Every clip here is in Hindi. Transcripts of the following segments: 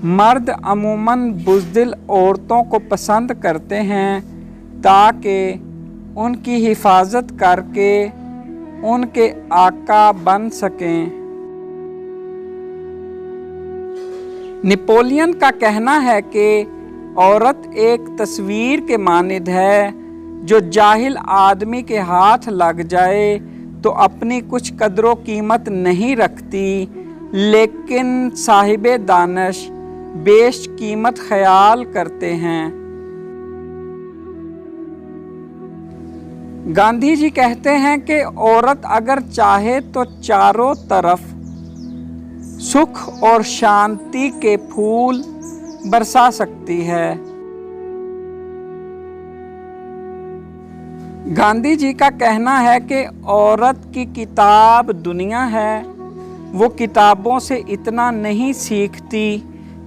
मर्द अमूमन बुज़दिल औरतों को पसंद करते हैं ताकि उनकी हिफाजत करके उनके आका बन सकें। नेपोलियन का कहना है कि औरत एक तस्वीर के मानिद है जो जाहिल आदमी के हाथ लग जाए तो अपनी कुछ कदरो कीमत नहीं रखती, लेकिन साहिबे दानिश बेश कीमत ख्याल करते हैं। गांधी जी कहते हैं कि औरत अगर चाहे तो चारों तरफ सुख और शांति के फूल बरसा सकती है। गांधी जी का कहना है कि औरत की किताब दुनिया है, वो किताबों से इतना नहीं सीखती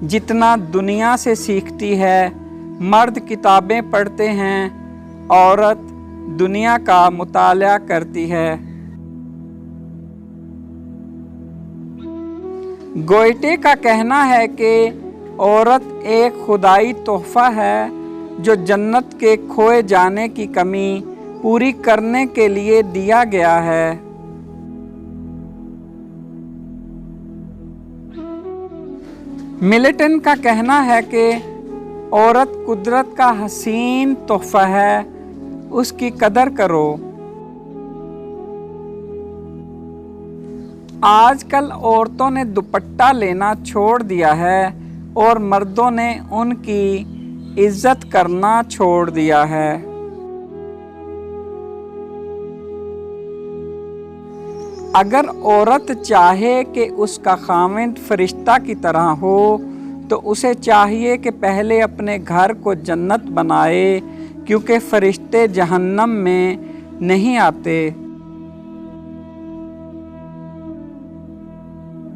जितना दुनिया से सीखती है। मर्द किताबें पढ़ते हैं, औरत दुनिया का मुताला करती है। गोयटे का कहना है कि औरत एक खुदाई तोहफा है जो जन्नत के खोए जाने की कमी पूरी करने के लिए दिया गया है। मिल्टन का कहना है कि औरत कुदरत का हसीन तोहफा है, उसकी कदर करो। आजकल औरतों ने दुपट्टा लेना छोड़ दिया है और मर्दों ने उनकी इज्जत करना छोड़ दिया है। अगर औरत चाहे कि उसका खाविंद फरिश्ता की तरह हो तो उसे चाहिए कि पहले अपने घर को जन्नत बनाए, क्योंकि फरिश्ते जहन्नम में नहीं आते।